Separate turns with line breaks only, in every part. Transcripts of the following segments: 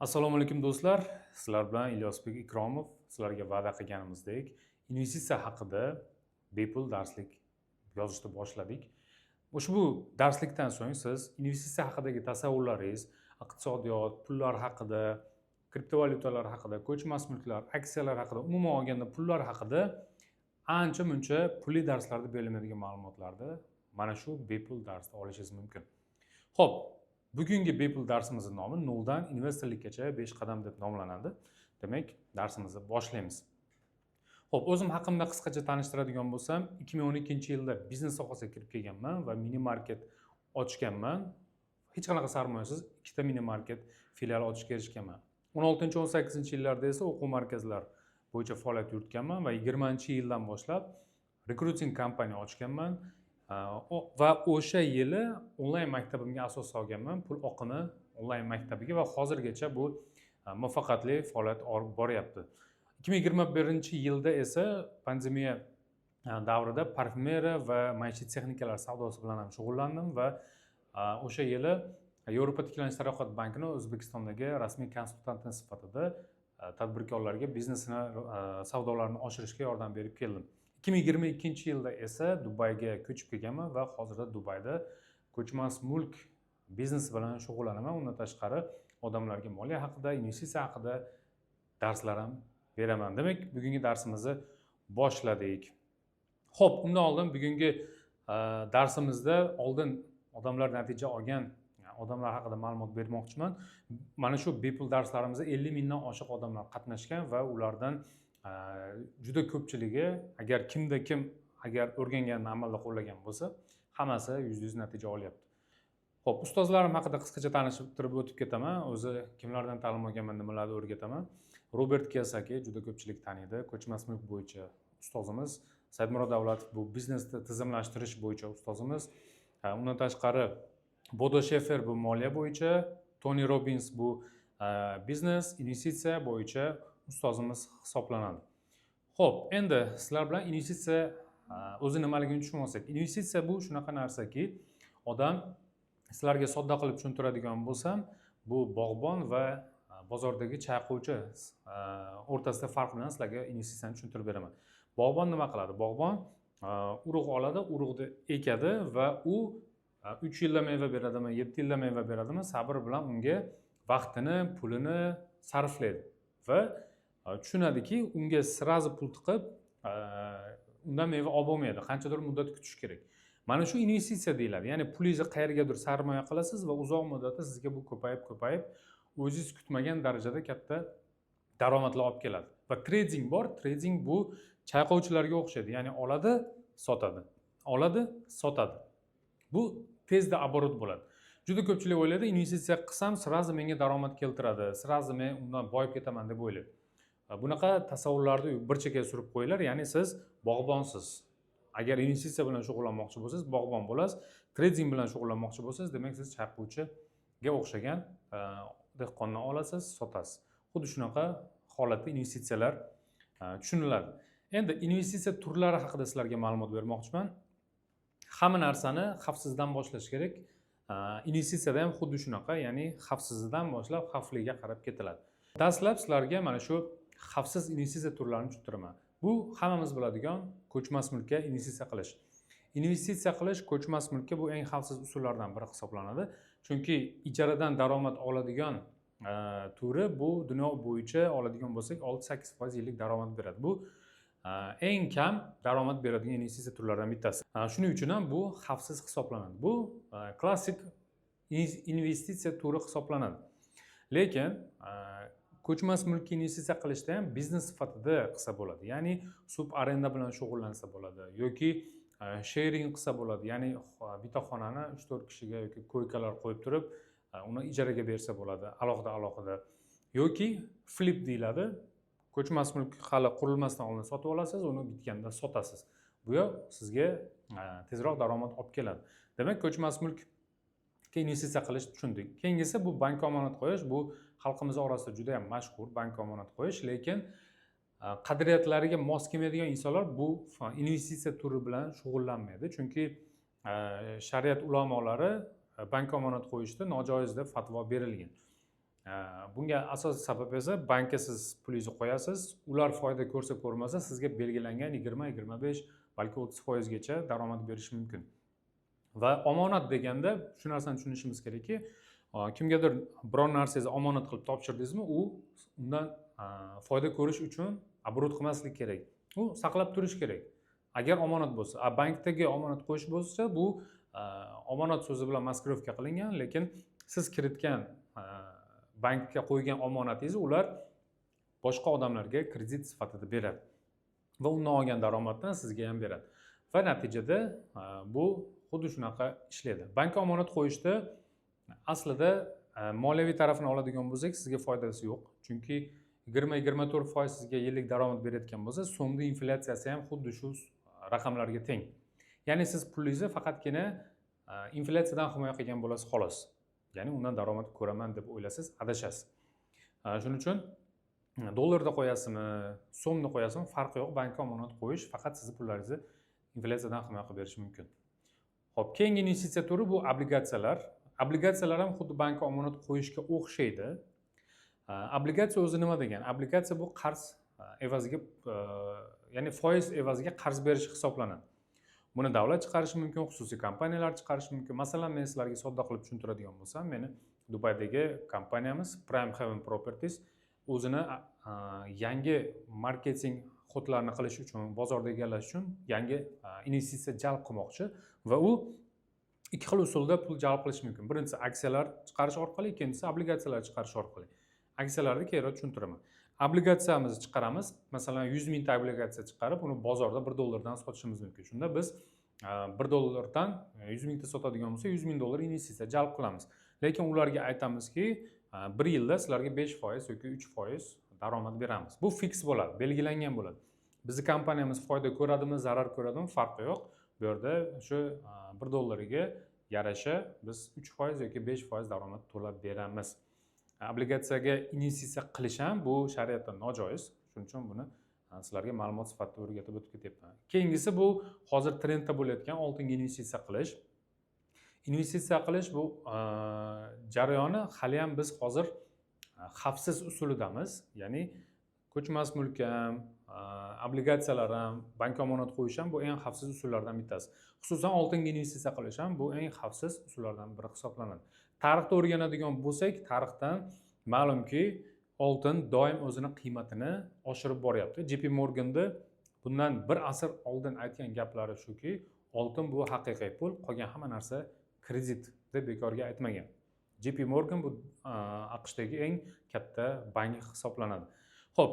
Assalomu alaykum do'stlar. Sizlar bilan Ilyosbek Ikromov. Sizlarga va'da qilganimizdek, investitsiya haqida bepul darslik yozishni boshladik. Ushbu darslikdan so'ng siz investitsiya haqidagi tasavvurlaringiz, iqtisodiyot, pullar haqida, kriptovalyutalar haqida, ko'chmas mulklar, aksiyalar haqida, umuman olganda pullar haqida ancha-muncha pulli darslarda beriladigan ma'lumotlarni mana shu bepul darsda olishingiz mumkin. Xo'p, bugungi bepul darsimizning nomi noldan investorlikkacha 5 qadam deb nomlanadi. Demak, darsimizni boshlaymiz. Xo'p, o'zim haqimda qisqacha tanishtiradigan bo'lsam, 2012-yilda biznes sohasiga kirib kelganman va mini market ochganman. Hech qanaqa sarmoyasiz ikkita mini market filial ochishga erishganman. 16-18-yillarda esa o'quv markazlar bo'yicha faoliyat yuritganman va 20-yildan boshlab rekruting kompaniya ochganman. Va o'sha yili onlayn maktabimga asos solganman. Pul oqimi onlayn maktabiga va hozirgacha bu muvaffaqiyatli faoliyat olib boryapti. 2021-yilda esa pandemiya davrida parfumeriya va maishiy texnikalar savdosi bilan ham shug'ullandim va o'sha yili Yevropa tiklanish taraqqiyot bankini O'zbekistondagi rasmiy konsultanti sifatida tadbirkorlarga biznesini, savdolarini oshirishga yordam berib keldim. 2022-yilda esa Dubayga ko'chib kelganman va hozirda Dubayda ko'chmas mulk biznesi bilan shug'ullanaman. Undan tashqari odamlarga moliya haqida, investitsiya haqida darslar ham beraman. Demak, bugungi darsimizni boshladik. Xo'p, undan oldin bugungi darsimizda odamlar natija olgan odamlar haqida ma'lumot bermoqchiman. Mana shu bepul darslarimizda 50 mingdan oshiq odamlar qatnashgan va ulardan juda ko'pchiligi agar kimda kim o'rganganini amalda qo'llagan bo'lsa, hammasi %100 natija olyapti. Xo'p, ustozlarim haqida qisqacha tanishtirib o'tib ketaman. O'zi kimlardan ta'lim olganman, nimalarni o'rgataman. Robert Kiyosaki juda ko'pchilik taniydi, ko'chmas mulk bo'yicha ustozimiz. Saidmurod Davlatov bu biznesni tizimlashtirish bo'yicha ustozimiz. Undan tashqari Bodo Shefer bu moliya bo'yicha, Tony Robbins bu biznes, investitsiya bo'yicha ustozimiz hisoblanadi. Xo'p, endi sizlar bilan investitsiya o'zi nimaligini tushunib olsak. Investitsiya bu shunaqa narsaki, odam sizlarga sodda qilib tushuntiradigan bo'lsam, bu bog'bon va bozordagi chayqovchi o'rtasida farqni sizlarga investitsiyani tushuntirib beraman. Bog'bon nima qiladi? Bog'bon urug' oladi, urug'ni ekadi va u 3 yilda meva beradimi, 7 yilda meva beradimi, sabr bilan unga vaqtini, pulini sarflaydi va tushunadiki, unga sirazi pul tiqib, undan meva olib bo'lmaydi. Qanchadir muddat kutish kerak. Mana shu investitsiya deyiladi. Ya'ni pulingizni qayergadir sarmoya qilasiz va uzoq muddatda sizga bu ko'payib, o'zingiz kutmagan darajada katta daromadlar olib keladi. Va trading bor. Trading bu chayqovchilarga o'xshaydi. Ya'ni oladi, sotadi. Oladi, sotadi. Bu tezda оборот bo'ladi. Juda ko'pchilik o'ylaydi, investitsiya qilsam, sirazi menga daromad keltiradi, sirazi men undan boyib ketaman deb o'ylaydi. Bunaqa tasavvurlarni bir chekkaga surib qo'yinglar. Ya'ni siz bog'bonsiz. Agar investitsiya bilan shug'ullanmoqchi bo'lsangiz, bog'bon bo'lasiz. Trading bilan shug'ullanmoqchi bo'lsangiz, demak siz chayqovchiga o'xshagan dehqondan olasiz, sotasiz. Xuddi shunaqa holatda investitsiyalar tushuniladi. Endi investitsiya turlari haqida sizlarga ma'lumot bermoqchiman. Hamma narsani xavfsizdan boshlash kerak. Investitsiyada ham xuddi shunaqa, ya'ni xavfsizdan boshlab xavfliga qarab ketiladi. Dastlab sizlarga mana shu xavfsiz investitsiya turlarini tushuntiraman. Bu hammamiz biladigan ko'chmas mulkka investitsiya qilish. Investitsiya qilish ko'chmas mulkka bu eng xavfsiz usullardan biri hisoblanadi. Chunki ijaradan daromad oladigan turi bu dunyo bo'yicha oladigan bo'lsak 6-8% yillik daromad beradi. Bu eng kam daromad beradigan investitsiya turlaridan bittasi. Shuning uchun ham bu xavfsiz hisoblanadi. Bu klassik investitsiya turi hisoblanadi. Lekin ko'chmas mulkka investitsiya qilishda ham biznes sifatida qilsa bo'ladi. Ya'ni subarenda bilan shug'ullansa bo'ladi yoki sharing qilsa bo'ladi. Ya'ni bitta xonani 3-4 kishiga yoki koykalar qo'yib turib, uni ijaraga bersa bo'ladi, alohida yoki flip deyiladi. Ko'chmas mulk hali qurilmasdan oldin sotib olasiz, uni bitganda sotasiz. Bu yo'q sizga tezroq daromad olib keladi. Demak, ko'chmas mulkka investitsiya qilish tushundik. Keyingisi bu bank omonat qo'yish. Bu xalqimiz orasida juda ham mashhur bank omonat qo'yish, lekin qadriyatlariga mos kelmaydigan insonlar bu investitsiya turi bilan shug'ullanmaydi. Chunki shariat ulamolari bank omonat qo'yishda nojoiz deb fatvo berilgan. Bunga asosiy sabab esa bankka siz pulingizni qo'yasiz, ular foyda ko'rsa ko'rmasa sizga belgilangan 20-25 balki 30%gacha daromad berishi mumkin. Va omonat deganda shu narsani tushunishimiz kerakki, kimgadir biron narsangizni omonat qilib topshirdingizmi, undan foyda ko'rish uchun оборот qilmaslik kerak. U saqlab turish kerak. Agar omonat bo'lsa, bankdagi omonat qo'yish bo'lsa, bu omonat so'zi bilan maskirovka qilingan, lekin siz kiritgan bankka qo'ygan omonatingizni ular boshqa odamlarga kredit sifatida beradi va undan olgan daromaddan sizga ham beradi. Va natijada bu xuddi shunaqa ishlaydi. Bankka omonat qo'yishda aslida moliyaviy tarafini oladigan bo'lsak, sizga foydasi yo'q. Chunki 20-24% sizga yillik daromad berayotgan bo'lsa, so'mning inflyatsiyasi ham xuddi shu raqamlarga teng. Ya'ni siz pulingizni faqatgina inflyatsiyadan himoya qilgan bo'lasiz xolos. Ya'ni undan daromad ko'raman deb o'ylasiz, adashasiz. Shuning uchun dollarda qo'yasizmi, so'mni qo'yasizmi, farqi yo'q. Bankka omonat qo'yish faqat sizning pullaringizni inflyatsiyadan himoya qilib berishi mumkin. Xo'p, keyingi investitsiya turi bu obligatsiyalar. Obligatsiyalar ham xuddi bankka omonat qo'yishga o'xshaydi. Obligatsiya o'zi nima degani? Obligatsiya bu qarz evaziga, ya'ni foiz evaziga qarz berish hisoblanadi. Buni davlat chiqarishi mumkin, xususiy kompaniyalar chiqarishi mumkin. Masalan, men sizlarga sodda qilib tushuntiradigan bo'lsam, meni Dubaydagi kompaniyamiz Prime Haven Properties o'zini yangi marketing xodlarini qilish uchun, bozorda egallash uchun yangi investitsiya jalb qilmoqchi va u ikki xil usulda pul jalb qilish mumkin. Birinchisi aksiyalar chiqarish orqali, ikkinchisi obligatsiyalar chiqarish orqali. Aksiyalarni keyinroq tushuntiraman. Obligatsiyamizni chiqaramiz. Masalan, 100 mingta obligatsiya chiqarib, uni bozorda $1 dan sotishimiz mumkin. Shunda biz $1 dan 100 mingta sotadigan bo'lsa, $100,000 investitsiya jalb qilamiz. Lekin ularga aytamizki, 1 yilda sizlarga 5% yoki 3% daromad beramiz. Bu fiks bo'ladi, belgilangan bo'ladi. Bizning kompaniyamiz foyda ko'radimi, zarar ko'radimi, farqi yo'q. Bu yerda shu $1 ga yarasha biz 3% yoki 5% daromad to'lab beramiz. Obligatsiyaga investitsiya qilish ham bu shariatda nojoiz. Shuning uchun buni sizlarga ma'lumot sifatida o'rgatib o'tib ketyapman. Keyingisi bu hozir trendda bo'layotgan oltinga investitsiya qilish. Investitsiya qilish bu jarayoni hali ham biz hozir xavfsiz usulidamiz. Ya'ni ko'chmas mulk ham, obligatsiyalar ham, bankka omonat qo'yish ham bu eng xavfsiz usullardan bittasi. Xususan oltinga investitsiya qilish ham bu eng xavfsiz usullardan biri hisoblanadi. Tarixda o'rganadigan bo'lsak, tarixdan ma'lumki, oltin doim o'zini qiymatini oshirib boryapti. JP Morganda bundan bir asr oldin aytgan gaplari shuki, oltin bu haqiqiy pul, qolgan hamma narsa kredit deb bekorga aytmagan. JP Morgan bu AQShdagi eng katta bank hisoblanadi. Xo'p,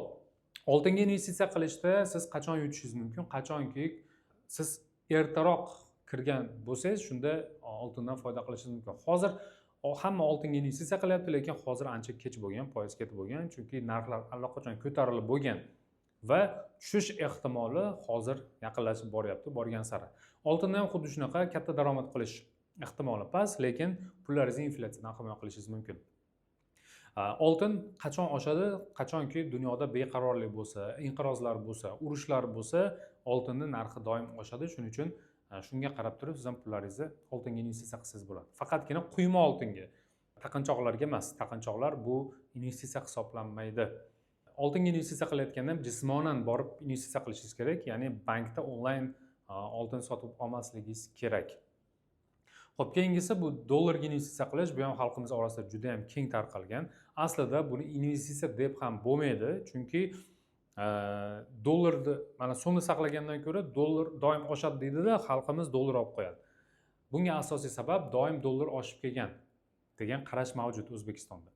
oltinga investitsiya qilishda siz qachon yutishingiz mumkin? Qachonki siz ertaroq kirgan bo'lsangiz, shunda oltindan foyda qilishingiz mumkin. Hozir hamma oltinga investitsiya qilyapti, lekin hozir ancha kech bo'lgan, foiz ketib bo'lgan, chunki narxlar allaqachon ko'tarilib bo'lgan va tushish ehtimoli hozir yaqinlashib boryapti, borgan sari. Oltinda ham xuddi shunaqa katta daromad qilish ehtimoli past, lekin pullaringizni inflyatsiyadan himoya qilishingiz mumkin. Oltin qachon oshadi? Qachonki dunyoda beqarorlik bo'lsa, inqirozlar bo'lsa, urushlar bo'lsa, oltinning narxi doim oshadi. Shuning uchun shunga qarab turib siz ham pullaringizni oltinga investitsiya qilsangiz bo'ladi. Faqatgina quyma oltinga, taqinchoqlarga emas. Taqinchoqlar bu investitsiya hisoblanmaydi. Oltinga investitsiya qilayotganda jismonan borib investitsiya qilishingiz kerak, ya'ni bankda onlayn oltin sotib olmasligingiz kerak. Xo'p, keyingisi bu dollarga investitsiya qilish, bu ham xalqimiz orasida juda ham keng tarqalgan. Aslida buni investitsiya deb ham bo'lmaydi, chunki dollarni, mana so'mni saqlagandan ko'ra dollar doim oshadi deydi-da, xalqimiz dollar olib qo'yadi. Bunga asosiy sabab doim dollar oshib kelgan degan qarash mavjud O'zbekistonda.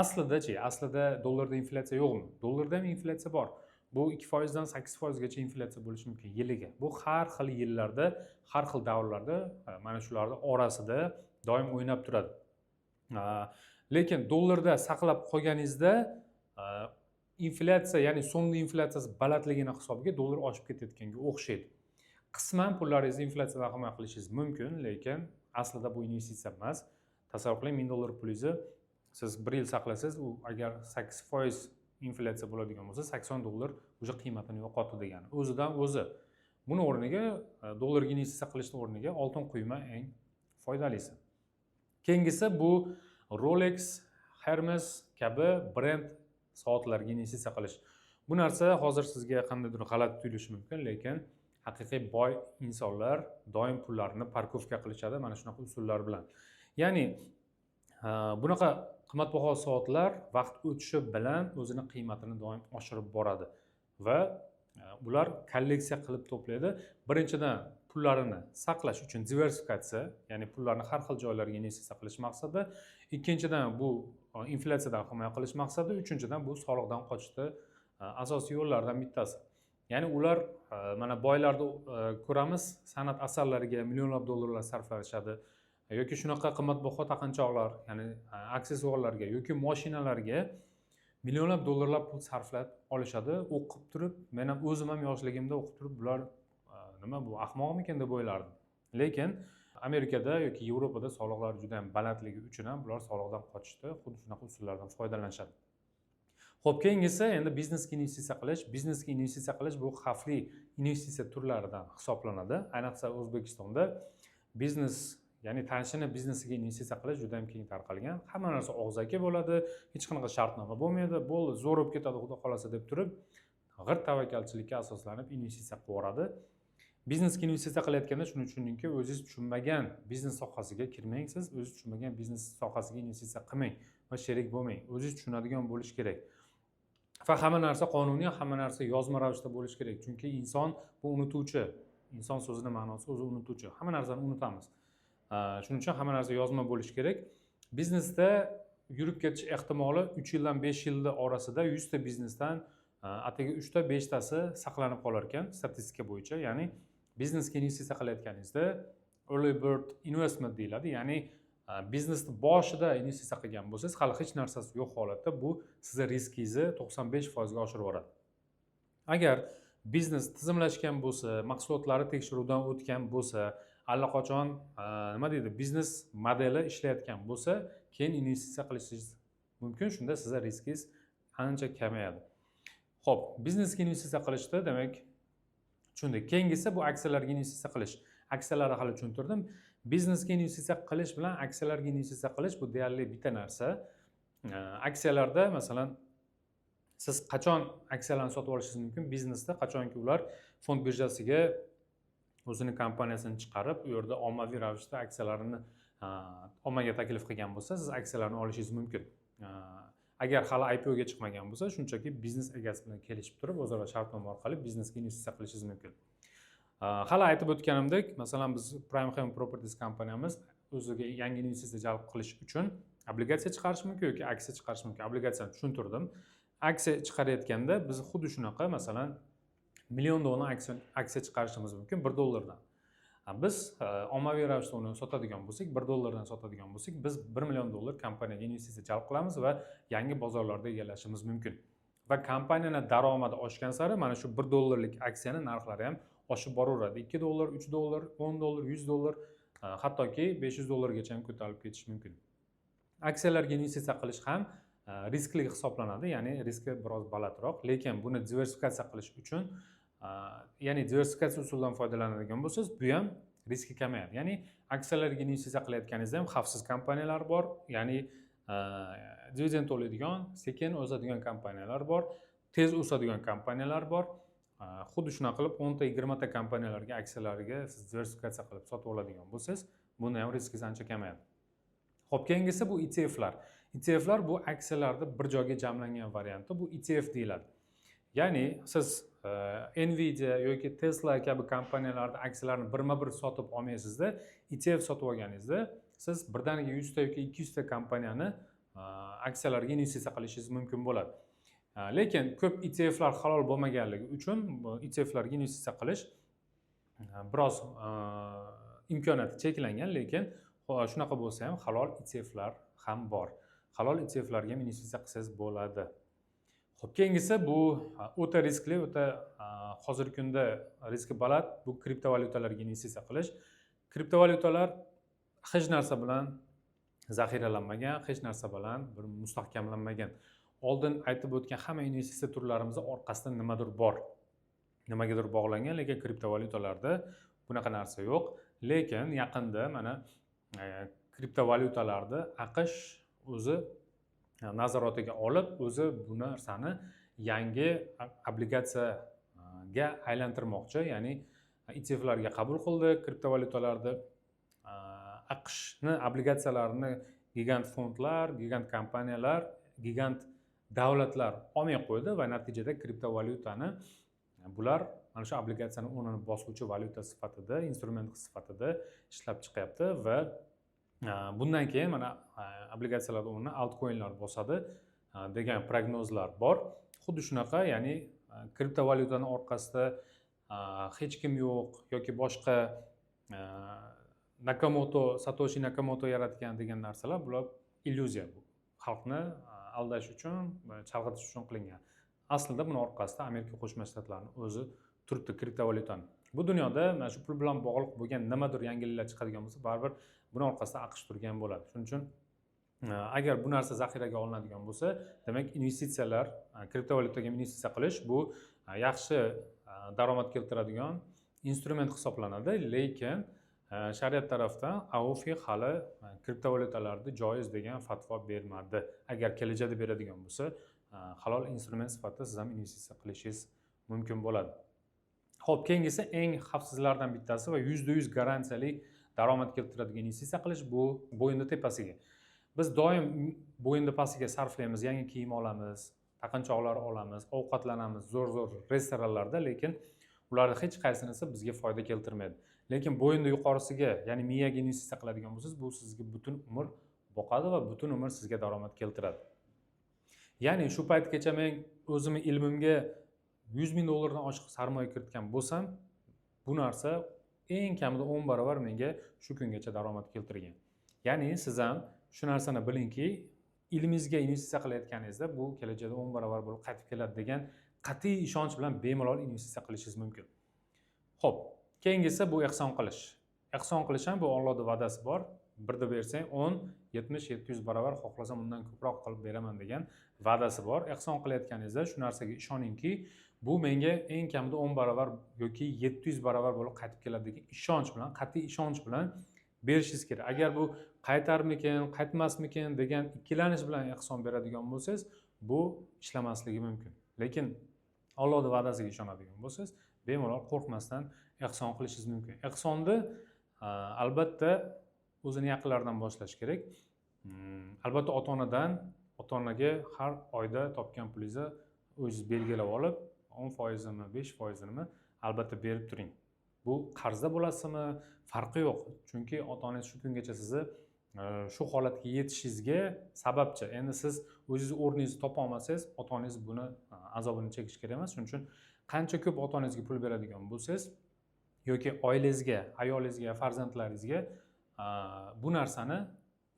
Aslida dollarda inflyatsiya yo'qmi? Dollarda ham inflyatsiya bor. Bu 2% dan 8% gacha inflyatsiya bo'lishi mumkin yiliga. Bu har xil yillarda, har xil davrlarda, mana shularning orasida doim o'ynab turadi. Lekin dollarda saqlab qolganingizda inflyatsiya, ya'ni so'mning inflyatsiyasi balandligini hisobiga dollar oshib ketayotganga o'xshaydi. Qisman pullaringizni inflyatsiyadan himoya qilishingiz mumkin, lekin aslida bu investitsiya emas. Tasavvur qiling, $1000 pulingizni siz 1 yil saqlasangiz, u agar 8% inflyatsiya bo'ladigan bo'lsa, $80 o'sha qiymatini yo'qotdi degani. O'zidan o'zi. Buni o'rniga dollarga investitsiya qilishning o'rniga oltin quyma eng foydalisi. Keyingisi bu Rolex Hermes kabi brend soatlarga investitsiya qilish. Bu narsa hozir sizga qandaydir g'alati tuyulishi mumkin, lekin haqiqiy boy insonlar doim pullarini parkovka qilishadi mana shunaqa usullar bilan. Ya'ni bunaqa qimmatbaho soatlar vaqt o'tishi bilan o'zini qiymatini doim oshirib boradi va ular kolleksiya qilib to'playdi. Birinchidan pullarini saqlash uchun diversifikatsiya, ya'ni pullarni har xil joylarga investitsiya qilish maqsadida, ikkinchidan bu inflyatsiyadan himoya qilish maqsadida, uchinchidan bu soliqdan qochishda asosiy yo'llardan bittasi. Ya'ni ular mana boylarni ko'ramiz, san'at asarlariga millionlab dollarlar sarflashadi yoki shunaqa qimmatbaho taqinchoqlar, ya'ni aksessuarlarga yoki mashinalarga millionlab dollarlab pul sarflab olishadi. O'qib turib, men ham o'zim ham yoshligimda o'qib turib, bular nima bu ahmoqmikan deb o'ylardim. Lekin Amerikada yoki Yevropada soliqlar juda ham balandligi uchun ham bular soliqdan qochishda xuddi shunaqa usullardan foydalanishadi. Xo'p, keyingisi endi biznesga investitsiya qilish. Biznesga investitsiya qilish bu xavfli investitsiya turlaridan hisoblanadi. Ayniqsa O'zbekistonda biznes, ya'ni tanishini biznesiga investitsiya qilish juda ham keng tarqalgan. Hamma narsa og'zaki bo'ladi, hech qanaqa shartnoma bo'lmaydi. Bo'ldi, zo'r bo'lib ketadi, xudo xolasa deb turib, g'ir tavakkalchilikka asoslanib investitsiya qilib yuboradi. Biznesga investitsiya qilayotganda shuni tushundingki, o'zingiz tushunmagan biznes sohasiga kirmang, siz o'zingiz tushunmagan biznes sohasiga investitsiya qilmang va sherik bo'lmang. O'zingiz tushunadigan bo'lish kerak. Va hamma narsa qonuniy, hamma narsa yozma ravishda bo'lish kerak. Chunki inson bu unutuvchi. Inson so'zining ma'nosi o'zi unutuvchi. Hamma narsani unutamiz. Shuning uchun hamma narsa yozma bo'lishi kerak. Biznesda yurib ketish ehtimoli 3 yildan 5 yil orasida 100 ta biznesdan atigi 3 ta 5 tasi saqlanib qolar ekan statistika bo'yicha. Ya'ni biznesga investitsiya qilayotganingizda early bird investment deyiladi. Ya'ni biznesni boshida investitsiya qilgan bo'lsangiz, hali hech narsasi yo'q holatda bu sizning riskingizni 95% ga oshirib yuboradi. Agar biznes tizimlashgan bo'lsa, mahsulotlari tekshiruvdan o'tgan bo'lsa, allaqachon nima deydi, biznes modeli ishlayotgan bo'lsa, keyin investitsiya qilishingiz mumkin. Shunda sizning riskingiz ancha kamayadi. Xo'p, biznesga investitsiya qilishda demak tushundik. Keyingisi bu aksiyalarga investitsiya qilish. Aksiyalarni hali tushuntirdim. Biznesga investitsiya qilish bilan aksiyalarga investitsiya qilish bu deyarli bitta narsa. Aksiyalarda masalan siz qachon aksiyalarni sotib olishingiz mumkin? Biznesda qachonki ular fond birjasiga o'zining kompaniyasini chiqarib, u yerda ommaviy ravishda aksiyalarini ommaga taklif qilgan bo'lsa, siz aksiyalarni olishingiz mumkin. Agar hali IPO ga chiqmagan bo'lsa, shunchaki biznes egasi bilan kelishib turib, o'zaro shartnoma orqali biznesga investitsiya qilishingiz mumkin. Hali aytib o'tganimdek, masalan biz Prime Haven Properties kompaniyamiz o'ziga yangi investitsiya jalb qilish uchun obligatsiya chiqarish mumkin yoki aksiya chiqarish mumkin. Obligatsiyani tushuntirdim. Aksiya chiqarayotganda biz xuddi shunaqa, masalan, $1,000,000 aksiya chiqarishimiz mumkin $1 dan. Biz ommaviy ravishda uni sotadigan bo'lsak, $1 dan sotadigan bo'lsak, biz $1,000,000 kompaniyaga investitsiya jalb qilamiz va yangi bozorlarda egallashimiz mumkin. Va kompaniyaning daromadi oshgan sari mana shu $1 aksiyani narxlari ham oshib boraveradi. $2, $3, $10, $100, hattoki $500 gacha ham ko'tarilib ketishi mumkin. Aksiyalarga investitsiya qilish ham riskli hisoblanadi, ya'ni riski biroz balandroq, lekin buni diversifikatsiya qilish uchun, ya'ni diversifikatsiya usulidan foydalanadigan bo'lsangiz, bu ham riski kamayadi. Ya'ni aksiyalarga investitsiya qilayotganingizda ham xavfsiz kompaniyalar bor, ya'ni dividend to'laydigan, sekin o'sadigan kompaniyalar bor, tez o'sadigan kompaniyalar bor. Xuddi shunaqa qilib 10 ta 20 ta kompaniyalarga aksiyalariga siz diversifikatsiya qilib sotib oladigan bo'lsangiz, bunda ham riskingiz ancha kamayadi. Xo'p, keyingisi bu ETF'lar. ETF'lar bu aksiyalarning bir joyga jamlangan varianti, bu ETF deyiladi. Ya'ni siz Nvidia yoki Tesla kabi kompaniyalarning aksiyalarini birma-bir sotib olmaysizda, ETF sotib olganingizda, siz birdaniga 100 ta yoki 200 ta kompaniyani aksiyalariga investitsiya qilishingiz mumkin bo'ladi. Lekin ko'p ETF'lar halol bo'lmaganligi uchun ETF'larga investitsiya qilish biroz imkoniyati cheklangan, lekin shunaqa bo'lsa ham halol ETF'lar ham bor. Halol ETF'larga ham investitsiya qilsangiz bo'ladi. Xo'p, keyingisi bu o'ta riskli, o'ta hozirgi kunda riski baland, bu kriptovalyutalarga investitsiya qilish. Kriptovalyutalar hech narsa bilan zaxiralanmagan, hech narsa bilan bir mustahkamlanmagan. Oldin aytib o'tgan hamma investitsiya turlarimiz orqasida nimadir bor. Nimagadir bog'langan, lekin kriptovalyutalarda bunaqa narsa yo'q. Lekin yaqinda mana kriptovalyutalarni AQSh o'zi nazoratiga olib, o'zi bu narsani yangi obligatsiyaga aylantirmoqchi, ya'ni ETFlarga qabul qildi kriptovalyutalarni. AQShni obligatsiyalarini gigant fondlar, gigant kompaniyalar, gigant davlatlar olmay qo'ydi va natijada kriptovalyutani bular mana shu obligatsiyani o'rnini bosuvchi valyuta sifatida, instrument sifatida ishlab chiqyapti va bundan keyin mana obligatsiyalar o'rnini altcoinlar bosadi degan prognozlar bor. Xuddi shunaqa, ya'ni kriptovalyutani orqasida hech kim yo'q yoki boshqa Satoshi Nakamoto yaratgan degan narsalar, bular illyuziya. Xalqni aldash uchun, chalg'itish uchun qilingan. Aslida buni orqasida Amerika Qo'shma Shtatlarining o'zi turibdi kriptovalyutani. Bu dunyoda mana shu pul bilan bog'liq bo'lgan nimadir yangiliklar chiqadigan bo'lsa, baribir buni orqasida AQSh turgan bo'ladi. Shuning uchun agar bu narsa zaxiraga olinadigan bo'lsa, demak investitsiyalar, kriptovalyutaga investitsiya qilish bu yaxshi daromad keltiradigan instrument hisoblanadi, lekin shariat tarafdan AOFI hali kriptovalyutalarni joiz degan fatvo bermadi. Agar kelajakda beradigan bo'lsa, halol instrument sifatida siz ham investitsiya qilishingiz mumkin bo'ladi. Xo'p, keyingisi eng xavfsizlardan bittasi va %100 garantiyali daromad keltiradigan investitsiya qilish, bu bo'yinni tepasiga. Biz doim bo'yinni pastiga sarflaymiz, yangi kiyim olamiz, taqinchoqlar olamiz, ovqatlanamiz zo'r restoranlarda, lekin ularning hech qaysinisi bizga foyda keltirmaydi. Lekin bo'yinni yuqorisiga, ya'ni miyaga investitsiya qiladigan bo'lsangiz, bu sizga butun umr boqadi va butun umr sizga daromad keltiradi. Ya'ni shu paytgacha men o'zimni ilmimga $100,000 dan oshiq sarmoya kiritgan bo'lsam, bu narsa eng kamida 10 barobar menga shu kungacha daromad keltirgan. Ya'ni siz ham shu narsani bilingki, ilmingizga investitsiya qilayotganingizda bu kelajakda 10 barobar bo'lib qaytib keladi degan qat'iy ishonch bilan bemalol investitsiya qilishingiz mumkin. Xo'p, keyingisi bu ehson qilish. Ehson qilish ham bu Allohning va'dasi bor. Birda bersang 10, 70, 700 barobar, xohlasam undan ko'proq qilib beraman degan va'dasi bor. Ehson qilayotganingizda shu narsaga ishoningki, bu menga eng kamida 10 barobar yoki 700 barobar bo'lib qaytib keladi degan ishonch bilan, qat'iy ishonch bilan berishingiz kerak. Agar bu qaytarmikin, qaytmasmikin degan ikkilanish bilan ehson beradigan bo'lsangiz, bu ishlamasligi mumkin. Lekin Allohning va'dasiga ishonadigan bo'lsangiz, bemalol qo'rqmasdan ehson qilishingiz mumkin. Ehsonni albatta o'zini yaqinlaridan boshlash kerak. Albatta ota-onaga har oyda topgan pulingizni o'zingiz belgilab olib, 10%mi, 5%mi albatta berib turing. Bu qarzda bo'lasizmi, farqi yo'q. Chunki ota-onangiz shu kungacha sizni shu holatga yetishingizga sababchi. Endi siz o'zingiz o'rningizni topa olmasangiz, ota-onangiz buni azobini chekish kerak emas. Shuning uchun qancha ko'p ota-onangizga pul beradigan bo'lsangiz yoki oilangizga, ayolingizga, farzandlaringizga bu narsani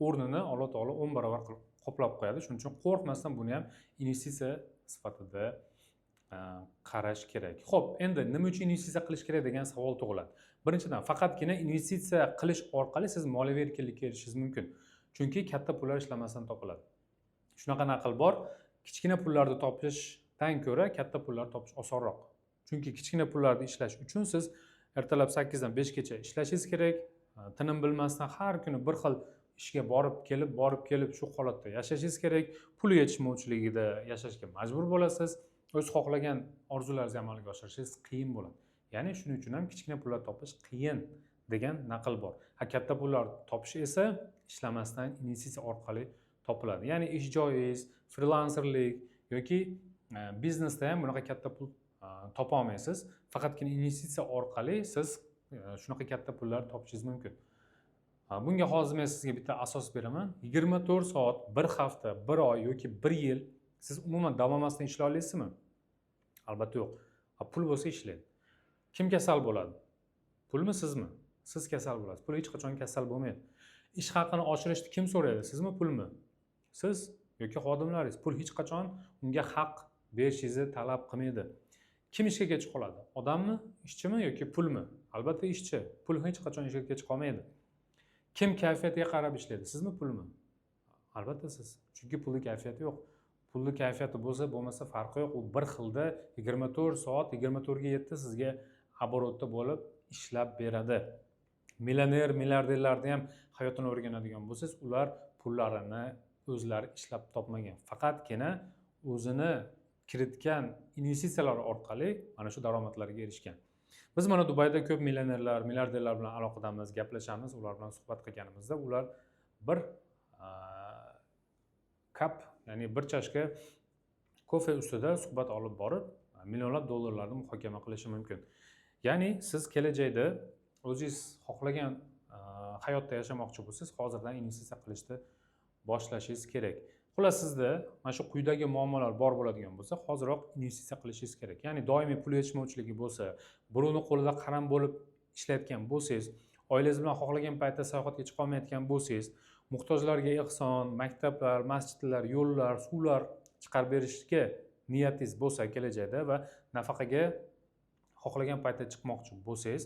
o'rnini Alloh taolo 10 barobar qilib qoplab qo'yadi. Shuning uchun qo'rqmasdan buni ham investitsiya sifatida qarash kerak. Xo'p, endi nima uchun investitsiya qilish kerak degan savol tug'iladi. Birinchidan, faqatgina investitsiya qilish orqali siz moliyaviy erkinlikka erishishingiz mumkin. Chunki katta pullar ishlamasdan topiladi. Shunaqa naql bor, kichkina pullarni topishdan ko'ra katta pullar topish osonroq. Chunki kichkina pullarni ishlash uchun siz ertalab 8 dan 5 gacha ishlashingiz kerak. Tinim bilmasdan har kuni bir xil ishga borib kelib shu holatda yashashingiz kerak. Pul yetishmovchiligida yashashga majbur bo'lasiz. O'z xohlagan orzularingizni amalga oshirishingiz qiyin bo'ladi. Ya'ni shuning uchun ham kichkina pullar topish qiyin degan naql bor. Katta pullar topish esa ishlamasdan investitsiya orqali topiladi. Ya'ni ish joyingiz, frilanserlik yoki biznesda ham bunaqa katta pul topa olmaysiz. Faqatgina investitsiya orqali siz shunaqa katta pullar topishingiz mumkin. Bunga hozir men sizga bitta asos beraman. 24 soat, 1 hafta, 1 oy yoki 1 yil siz umuman davomasdan ishlay olasizmi? Albatta yo'q. Pul bo'lsa ishlaydi. Kim kasal bo'ladi? Pulmi, sizmi? Siz kasal bo'lasiz. Pul hech qachon kasal bo'lmaydi. Ish haqini oshirishni kim so'raydi? Sizmi, pulmi? Siz yoki xodimlaringiz. Pul hech qachon unga haq berishingizni talab qilmaydi. Kim ishga kech qoladi? Odammi, ishchimi yoki pulmi? Albatta ishchi. Pul hech qachon ishga kech qolmaydi. Kim kayfiyatiga qarab ishlaydi? Sizmi, pulmi? Albatta siz. Chunki pulning kayfiyati yo'q. Pulni kayfiyati bo'lmasa farqi yo'q. U bir xilda 24 soat 24 ga 7 sizga оборотda bo'lib ishlab beradi. Millioner, milliarderlarni ham hayotini o'rganadigan bo'lsangiz, ular pullarini o'zlari ishlab topmagan. Faqatgina o'zini kiritgan investitsiyalar orqali mana shu daromadlarga erishgan. Biz mana Dubayda ko'p millionerlar, milliarderlar bilan aloqadamiz, gaplashamiz, ular bilan suhbat qilganimizda ular bir kap, ya'ni bir chashka kofe ustida suhbat olib borib, millionlab dollarlarni muhokama qilishi mumkin. Ya'ni siz kelajakda o'zingiz xohlagan hayotda yashamoqchi bo'lsangiz, hozirdan investitsiya qilishni boshlashingiz kerak. Xullas, sizda mana shu quyidagi muammolar bor bo'ladigan bo'lsa, hoziroq investitsiya qilishingiz kerak. Ya'ni doimiy pul yetishmovchiligi bo'lsa, birovning qo'lida qaram bo'lib ishlayotgan bo'lsangiz, oilangiz bilan xohlagan paytda sayohatga chiqa olmayotgan bo'lsangiz, muhtojlarga ehson, maktablar, masjidlar, yo'llar, suvlar chiqarib berishga niyatingiz bo'lsa kelajakda va nafaqaga xohlagan paytda chiqmoqchi bo'lsangiz,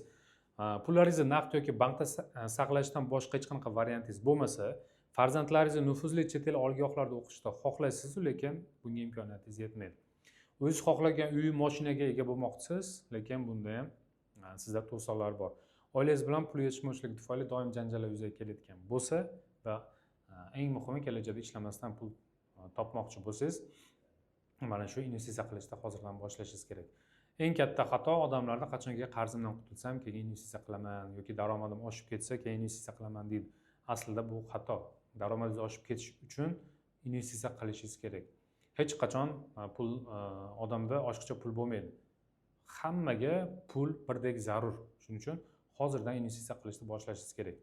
pullaringizni naqd yoki bankda saqlashdan boshqa hech qanaqa variantingiz bo'lmasa, farzandlaringizni nufuzli chet el oliygohlarda o'qishda xohlaysiz, lekin bunga imkoniyatingiz yetmaydi. O'zingiz xohlagan uy, mashinaga ega bo'lmoqchisiz, lekin bunda ham sizda to'siqlar bor. Oilangiz bilan pul yetishmovchiligi tufayli doim janjallar yuzaga kelayotgan bo'lsa va eng muhimi kelajakda ishlamasdan pul topmoqchi bo'lsangiz, mana shu investitsiya qilishda hozirdan boshlashingiz kerak. Eng katta xato odamlarda qachonki qarzimdan qutulsam, keyin investitsiya qilaman yoki daromadim oshib ketsa, keyin investitsiya qilaman deydi. Aslida bu xato. Daromadingiz oshib ketish uchun investitsiya qilishingiz kerak. Hech qachon pul odamda oshiqcha pul bo'lmaydi. Hammaga pul birdek zarur. Shuning uchun hozirdan investitsiya qilishni boshlashingiz kerak.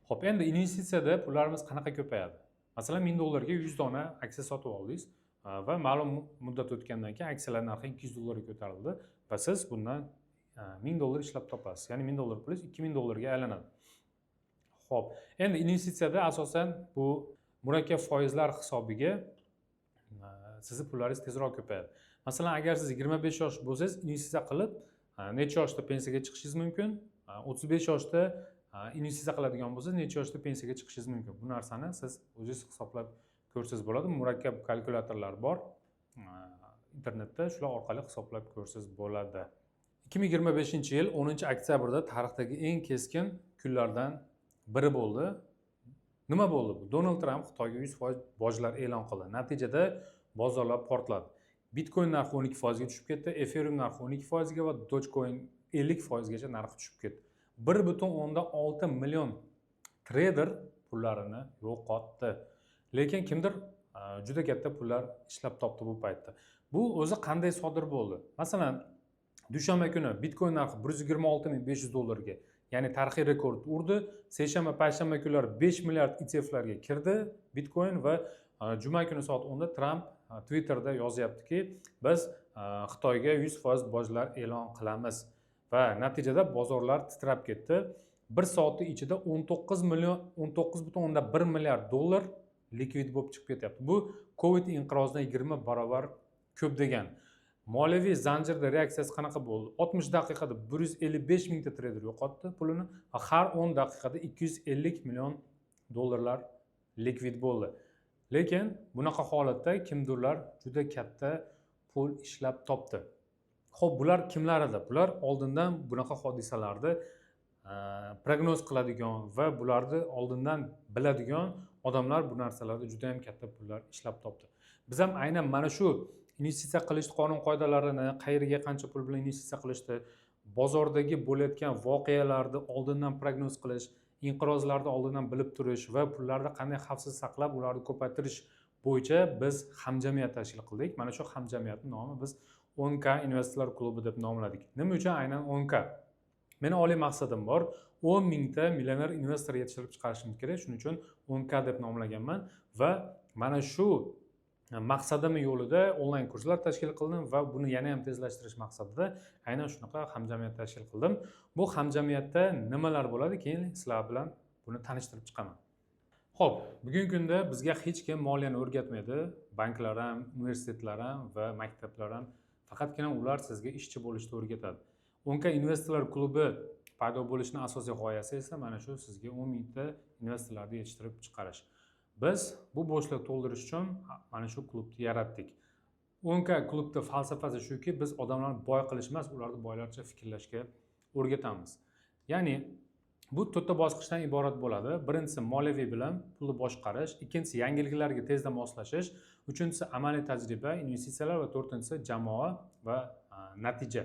Xo'p, endi investitsiyada pullarimiz qanaqa ko'payadi? Masalan, 1000 dollarga 100 dona aksiya sotib oldingiz va ma'lum muddat o'tgandan keyin aksiyalar narxi 200 dollarga ko'tarildi va siz bundan 1000 dollar ishlab topasiz. Ya'ni 1000 dollar pulingiz 2000 dollarga aylanadi. Xo'p, endi investitsiyada asosan bu murakkab foizlar hisobiga sizni pullaringiz tezroq ko'payadi. Masalan, agar siz 25 yosh bo'lsangiz, investitsiya qilib, necha yoshda pensiyaga chiqishingiz mumkin? 35 yoshda investitsiya qiladigan bo'lsangiz, necha yoshda pensiyaga chiqishingiz mumkin? Bu narsani siz o'zingiz hisoblab ko'rsangiz bo'ladi. Murakkab kalkulyatorlar bor. Internetda shular orqali hisoblab ko'rsangiz bo'ladi. 2025-yil 10-oktyabrda tarixdagi eng keskin kunlardan biri bo'ldi. Nima bo'ldi bu? Donald Tramp Xitoyga 100% bojlar e'lon qildi. Natijada bozorlar portladi. Bitcoin narxi 12% ga tushib ketdi, Ethereum narxi 12% ga va Dogecoin 50% gacha narxi tushib ketdi. 1.6 million trader pullarini yo'qotdi. Lekin kimdir juda katta pullar ishlab topdi bu paytda. Bu o'zi qanday sodir bo'ldi? Masalan, dushanba kuni Bitcoin narxi 126.500 dollarga, ya'ni tarixiy rekord urdi. Seshanba, payshanba kunlari 5 milliard ETFlarga kirdi Bitcoin va juma kuni soat 10 da Tramp Twitterda yozyaptiki, biz Xitoyga 100% bojlar e'lon qilamiz va natijada bozorlar titrab ketdi. 1 soatning ichida 19.1 milliard dollar likvid bo'lib chiqib ketyapti. Bu Covid inqirozidan 20 barobar ko'p degan. Moliyaviy zanjirda reaksiyasi qanaqa bo'ldi? 60 daqiqada 155 mingta trader yo'qotdi pulini va har 10 daqiqada 250 million dollarlar likvid bo'ldi. Lekin bunaqa holatda kimdirlar juda katta pul ishlab topdi. Xo'p, bular kimlar edi? Bular oldindan bunaqa hodisalarni prognoz qiladigan va bularni oldindan biladigan odamlar bu narsalarda juda ham katta pullar ishlab topdi. Biz ham aynan mana shu investitsiya qilish qonun-qoidalarini, qayerga qancha pul bilan investitsiya qilishni, bozordagi bo'layotgan voqealarni oldindan prognoz qilish, inqirozlarni oldindan bilib turish va pullarni qanday xavfsiz saqlab, ularni ko'paytirish bo'yicha biz hamjamiyat tashkil qildik. Mana shu hamjamiyatning nomi biz 10K investorlar klubi deb nomladik. Nima uchun aynan 10K? Meni oliy maqsadim bor. 10 mingta millioner investor yetishtirib chiqarishim kerak. Shuning uchun 10K deb nomlaganman va mana shu maqsadim yo'lida onlayn kurslar tashkil qildim va buni yana ham tezlashtirish maqsadida aynan shunaqa hamjamiyat tashkil qildim. Bu hamjamiyatda nimalar bo'ladi? Keyin sizlar bilan buni tanishtirib chiqaman. Xo'p, bugungi kunda bizga hech kim moliyani o'rgatmaydi. Banklar ham, universitetlar ham va maktablar ham. Faqatgina ular sizga ishchi bo'lishni o'rgatadi. 10K investorlar klubi paydo bo'lishining asosiy g'oyasi esa mana shu sizga 10 mingta investorlarni yetishtirib chiqarish. Biz bu bo'shliqni to'ldirish uchun mana shu klubni yaratdik. 10K klubda falsafasi shuki, biz odamlarni boy qilish emas, ularni boylarcha fikrlashga o'rgatamiz. Ya'ni Bu to'rtta bosqichdan iborat bo'ladi. Birinchisi moliyaviy bilim, pulni boshqarish, ikkinchisi yangiliklarga tezda moslashish, uchinchisi amaliy tajriba, investitsiyalar va to'rtinchisi jamoa va natija.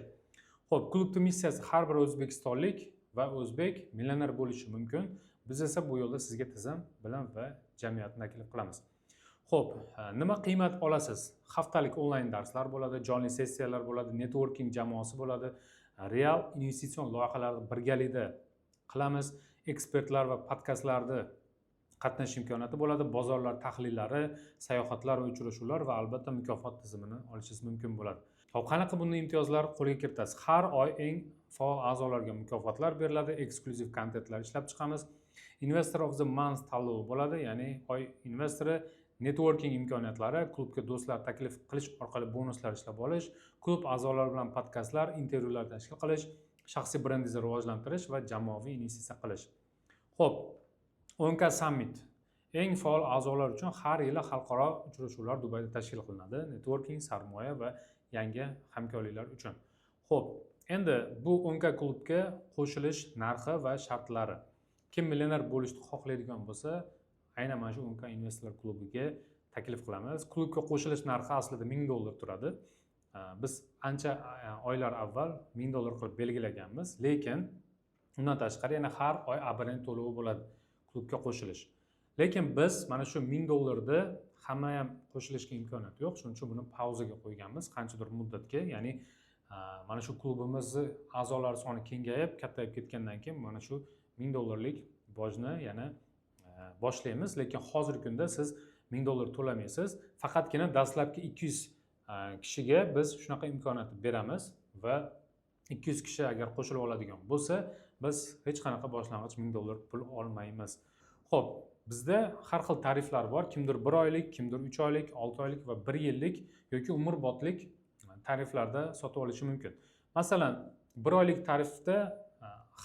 Xo'p, klubning missiyasi har bir o'zbekistonlik va o'zbek millioner bo'lishi mumkin. Biz esa bu yo'lda sizga tizim, bilim va jamiyatni taklif qilamiz. Xo'p, nima qiymat olasiz? Haftalik onlayn darslar bo'ladi, jonli sessiyalar bo'ladi, networking jamoasi bo'ladi, real investitsion loyihalarni birgalikda qilamiz, ekspertlar va podkastlarda qatnashish imkoniyati bo'ladi, bozorlar tahlillari, sayohatlar va uchrashuvlar va albatta mukofot tizimini olishingiz mumkin bo'ladi. Xo'p, qanaqa bunday imtiyozlar qo'lga kiritasiz? Har oy eng faol a'zolarga mukofotlar beriladi, eksklyuziv kontentlar ishlab chiqamiz. Investor of the Month tanlovi bo'ladi, ya'ni oy investori, networking imkoniyatlari, klubga do'stlar taklif qilish orqali bonuslar ishlab olish, klub a'zolari bilan podkastlar, intervyular tashkil qilish, shaxsiy brendingizni rivojlantirish va jamoaviy investitsiya qilish. Xo'p, 10K Summit eng faol a'zolar uchun har yili xalqaro uchrashuvlar Dubayda tashkil qilinadi, networking, sarmoya va yangi hamkorliklar uchun. Xo'p, endi bu 10K klubga qo'shilish narxi va shartlari. Kim millioner bo'lishni xohlaydigan bo'lsa, aynan mana shu 10K investorlar klubiga taklif qilamiz. Klubga qo'shilish narxi aslida $1000 turadi. Biz ancha oylar avval $1000 qilib belgilaganmiz, lekin undan tashqari yana har oy abonent to'lovi bo'ladi klubga qo'shilish. Lekin biz mana shu $1000 ni hamma ham qo'shilishga imkoniyati yo'q, shuning uchun buni pauzaga qo'yganmiz qanchadir muddatga, ya'ni mana shu klubimizning a'zolari soni kengayib, kattayib ketgandan keyin mana shu $1000 lik bojni yana boshlaymiz, lekin hozirgi kunda siz $1000 to'lamaysiz, faqatgina dastlabki 200 kishiga biz shunaqa imkoniyatni beramiz va 200 kishi agar qo'shilib oladigan bo'lsa, biz hech qanaqa boshlang'ich $1000 pul olmaymiz. Xo'p, bizda har xil tariflar bor. Kimdir 1 oylik, kimdir 3 oylik, 6 oylik va 1 yillik yoki umrbodlik tariflarda sotib olishi mumkin. Masalan, 1 oylik tarifda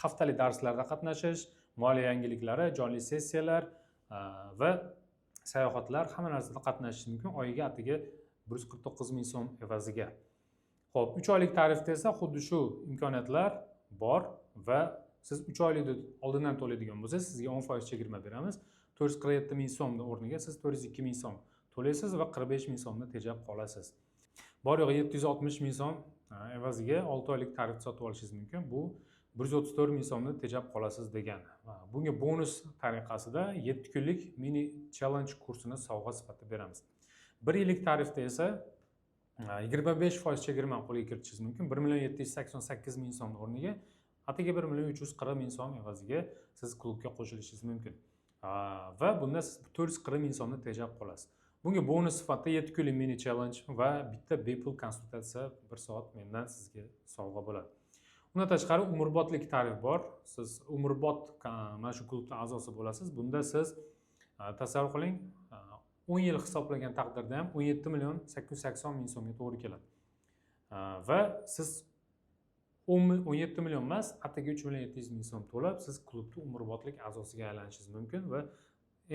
haftalik darslarda qatnashish, moliya yangiliklari, jonli sessiyalar va sayohatlar, hamma narsada qatnashish mumkin. Oyiga atiga 149 ming so'm evaziga. Xo'p, 3 oylik tarifda esa xuddi shu imkoniyatlar bor va siz 3 oylikni oldindan to'laydigan bo'lsangiz, sizga 10% chegirma beramiz. 447 ming so'mning o'rniga siz 402 ming so'm to'laysiz va 45 ming so'mni tejab qolasiz. Bor yo'g'i 760 ming so'm evaziga 6 oylik tarifni sotib olishingiz mumkin. Bu 134 ming so'mni tejab qolasiz degani. Bunga bonus tariqasida 7 kunlik mini challenge kursini sovg'a sifatida beramiz. 1 yillik tarifda esa 25% chegirma qo'lga kiritishingiz mumkin. 1 788 ming so'm o'rniga atiga 1 340 ming so'm evaziga siz klubga qo'shilishingiz mumkin. Va bunda siz 440 ming so'mni tejab qolasiz. Bunga bonus sifatida 7 kunlik mini challenge va bitta bepul konsultatsiya 1 soat mendan sizga sovg'a bo'ladi. Undan tashqari umrbodlik tarif bor. Siz umrbod mana shu klubning a'zosi bo'lasiz. Bunda siz tasavvur qiling, 10 yil hisoblagan taqdirda ham 17 880 ming so'mga to'g'ri keladi. Va siz 17 million emas, atiga 3 700 ming so'm to'lab, siz klubning umrbodlik a'zosiga aylanishingiz mumkin va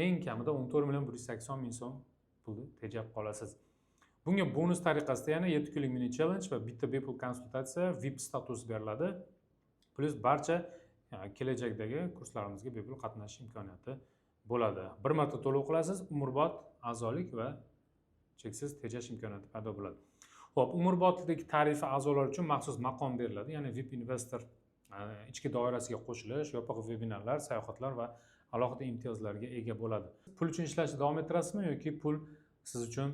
eng kamida 14 180 ming so'm pulni tejab qolasiz. Bunga bonus tariqasida yana 7 kunlik mini challenge va bitta bepul konsultatsiya, VIP status beriladi. Plus barcha kelajakdagi kurslarimizga bepul qatnashish imkoniyati bo'ladi. Bir marta to'lov qilasiz, umrbod a'zolik va cheksiz tejash imkoniyati paydo bo'ladi. Xo'p, umrbodlik tarifi a'zolar uchun maxsus maqom beriladi, ya'ni VIP investor ichki doirasiga qo'shilish, yopiq vebinarlar, sayohatlar va alohida imtiyozlarga ega bo'ladi. Pul uchun ishlashni davom ettirasizmi yoki pul siz uchun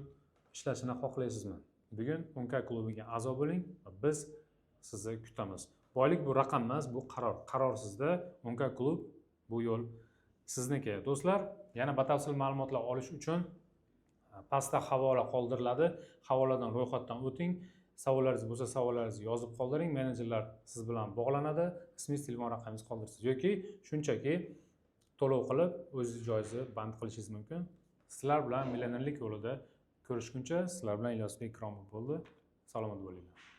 ishlashini xohlaysizmi? Bugun 10K klubiga a'zo bo'ling va biz sizni kutamiz. Boylik bu raqam emas, bu qaror. Qaror sizda. 10K klub bu yo'l sizniki. Do'stlar, yana batafsil ma'lumotlar olish uchun pastda havola qoldiriladi. Havoladan ro'yxatdan o'ting. Savollaringiz bo'lsa, savollaringizni yozib qoldiring. Menejerlar siz bilan bog'lanadi. Ismingiz, telefon raqamingizni qoldirasiz yoki shunchaki to'lov qilib o'zingiz joyingizni band qilishingiz mumkin. Sizlar bilan millionerlik yo'lida ko'rishguncha, sizlar bilan Ilyosbek Ikromov bo'ldi. Salomat bo'linglar.